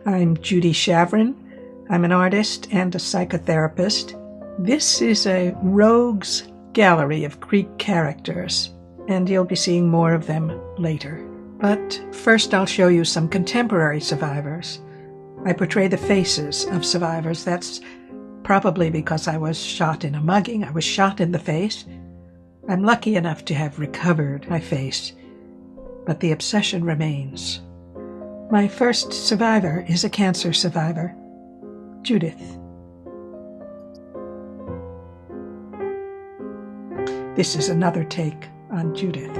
I'm Judy Schavrien. I'm an artist and a psychotherapist. This is a rogues gallery of Greek characters, and you'll be seeing more of them later. But first I'll show you some contemporary survivors. I portray the faces of survivors. That's probably because I was shot in a mugging. I was shot in the face. I'm lucky enough to have recovered my face, but the obsession remains. My first survivor is a cancer survivor, Judith. This is another take on Judith.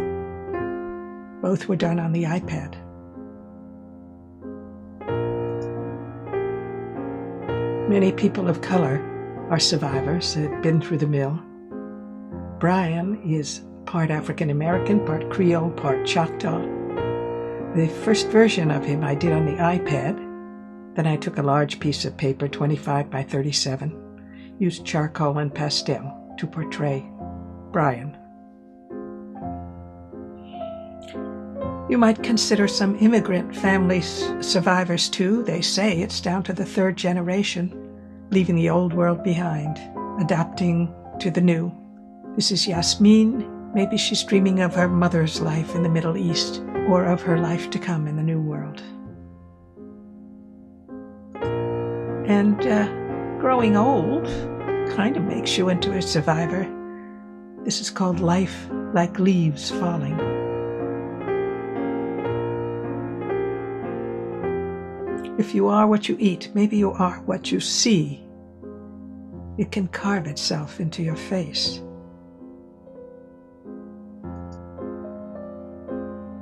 Both were done on the iPad. Many people of color are survivors that have been through the mill. Brian is part African American, part Creole, part Choctaw. The first version of him I did on the iPad. Then I took a large piece of paper, 25 by 37, used charcoal and pastel to portray Brian. You might consider some immigrant families survivors too. They say it's down to the third generation, leaving the old world behind, adapting to the new. This is Yasmin. Maybe she's dreaming of her mother's life in the Middle East or of her life to come in the New World. And growing old kind of makes you into a survivor. This is called Life Like Leaves Falling. If you are what you eat, maybe you are what you see. It can carve itself into your face.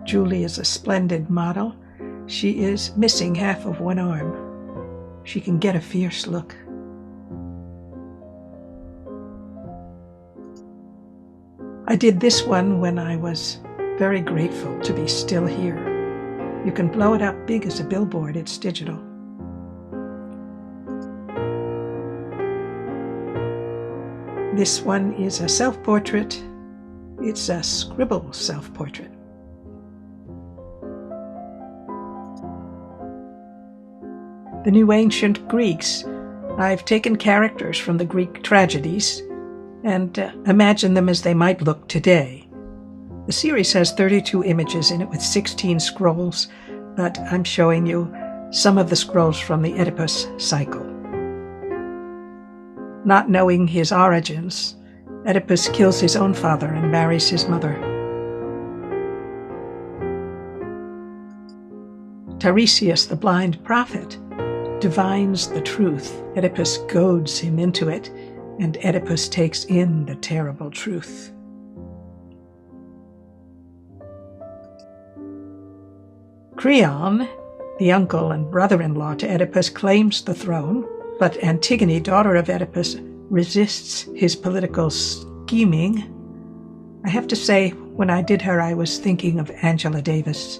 Julie is a splendid model. She is missing half of one arm. She can get a fierce look. I did this one when I was very grateful to be still here. You can blow it up big as a billboard. It's digital. This one is a self-portrait. It's a scribble self-portrait. The New Ancient Greeks. I've taken characters from the Greek tragedies and imagined them as they might look today. The series has 32 images in it with 16 scrolls, but I'm showing you some of the scrolls from the Oedipus cycle. Not knowing his origins, Oedipus kills his own father and marries his mother. Tiresias, the blind prophet, divines the truth. Oedipus goads him into it, and Oedipus takes in the terrible truth. Creon, the uncle and brother-in-law to Oedipus, claims the throne, but Antigone, daughter of Oedipus, resists his political scheming. I have to say, when I did her, I was thinking of Angela Davis.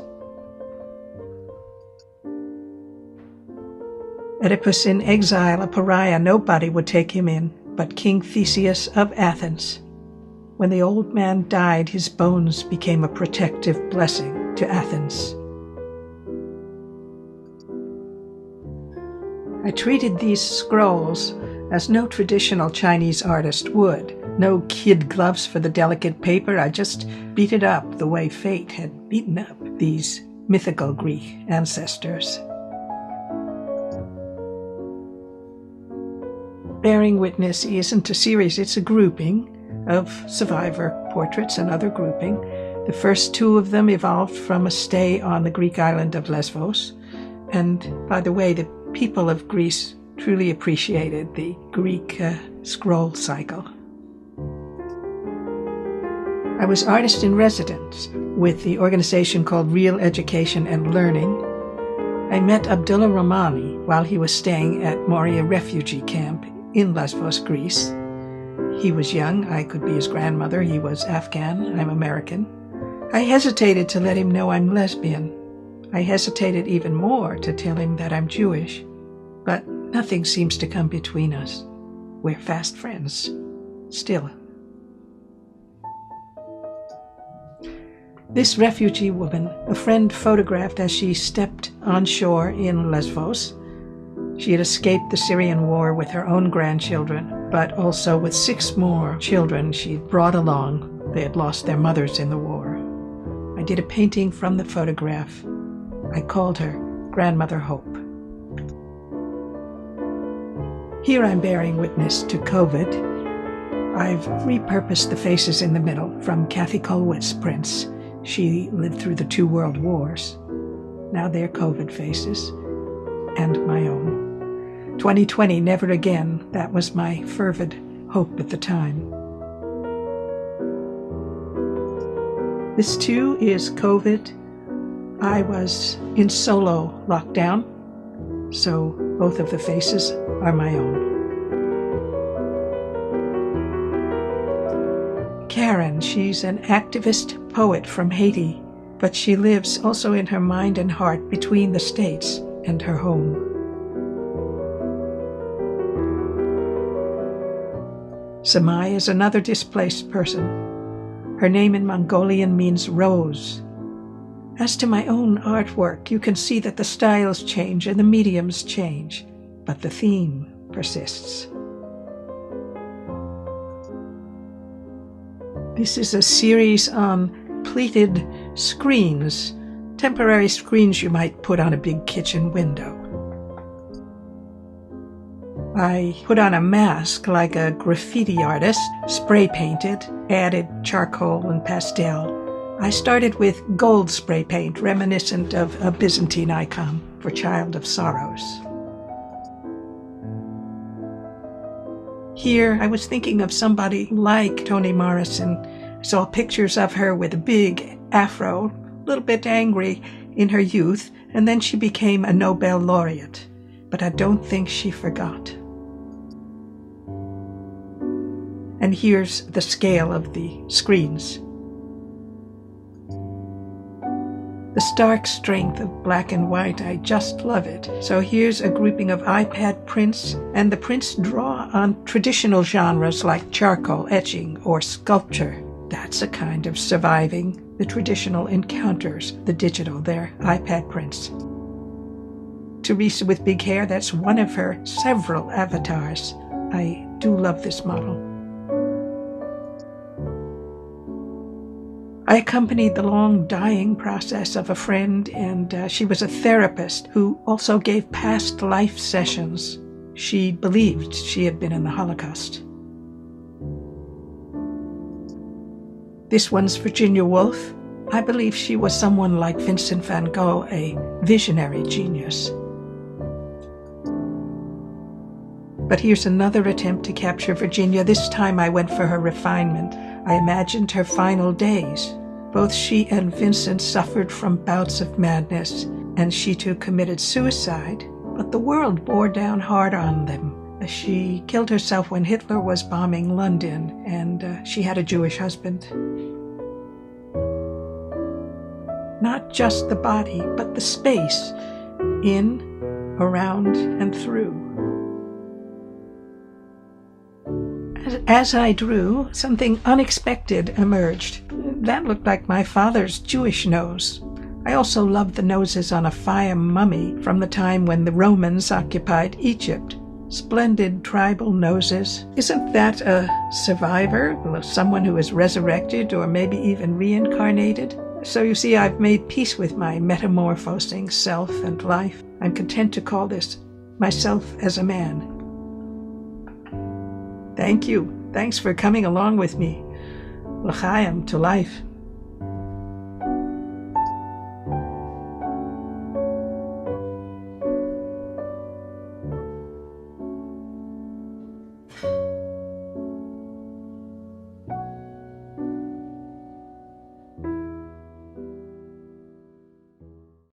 Oedipus in exile, a pariah, nobody would take him in but King Theseus of Athens. When the old man died, his bones became a protective blessing to Athens. I treated these scrolls as no traditional Chinese artist would. No kid gloves for the delicate paper. I just beat it up the way fate had beaten up these mythical Greek ancestors. Bearing Witness isn't a series, it's a grouping of survivor portraits, another grouping. The first two of them evolved from a stay on the Greek island of Lesbos. And by the way, the people of Greece truly appreciated the Greek scroll cycle. I was artist in residence with the organization called Real Education and Learning. I met Abdullah Rahmani while he was staying at Moria refugee camp in Lesbos, Greece. He was young. I could be his grandmother. He was Afghan. I'm American. I hesitated to let him know I'm lesbian. I hesitated even more to tell him that I'm Jewish. But nothing seems to come between us. We're fast friends. Still. This refugee woman, a friend photographed as she stepped on shore in Lesbos. She had escaped the Syrian war with her own grandchildren, but also with 6 more children she'd brought along. They had lost their mothers in the war. I did a painting from the photograph. I called her Grandmother Hope. Here I'm bearing witness to COVID. I've repurposed the faces in the middle from Kathy Colwitz's prints. She lived through the 2 world wars. Now they're COVID faces, and my own. 2020, never again. That was my fervid hope at the time. This too is COVID. I was in solo lockdown, so both of the faces are my own. Karen, she's an activist poet from Haiti, but she lives also in her mind and heart between the States and her home. Samai is another displaced person. Her name in Mongolian means rose. As to my own artwork, you can see that the styles change and the mediums change, but the theme persists. This is a series on pleated screens, temporary screens you might put on a big kitchen window. I put on a mask like a graffiti artist, spray painted, added charcoal and pastel. I started with gold spray paint, reminiscent of a Byzantine icon for Child of Sorrows. Here, I was thinking of somebody like Toni Morrison. I saw pictures of her with a big afro, a little bit angry in her youth, and then she became a Nobel laureate. But I don't think she forgot. And here's the scale of the screens. The stark strength of black and white, I just love it. So here's a grouping of iPad prints, and the prints draw on traditional genres like charcoal, etching, or sculpture. That's a kind of surviving the traditional encounters, the digital, they're iPad prints. Teresa with big hair, that's one of her several avatars. I do love this model. I accompanied the long dying process of a friend, and she was a therapist who also gave past life sessions. She believed she had been in the Holocaust. This one's Virginia Woolf. I believe she was someone like Vincent van Gogh, a visionary genius. But here's another attempt to capture Virginia. This time I went for her refinement. I imagined her final days. Both she and Vincent suffered from bouts of madness, and she too committed suicide, but the world bore down hard on them. She killed herself when Hitler was bombing London, and she had a Jewish husband. Not just the body, but the space, in, around, and through. As I drew, something unexpected emerged. That looked like my father's Jewish nose. I also loved the noses on a fire mummy from the time when the Romans occupied Egypt. Splendid tribal noses. Isn't that a survivor? Someone who is resurrected or maybe even reincarnated? So you see, I've made peace with my metamorphosing self and life. I'm content to call this myself as a man. Thank you. Thanks for coming along with me. L'chaim, to life.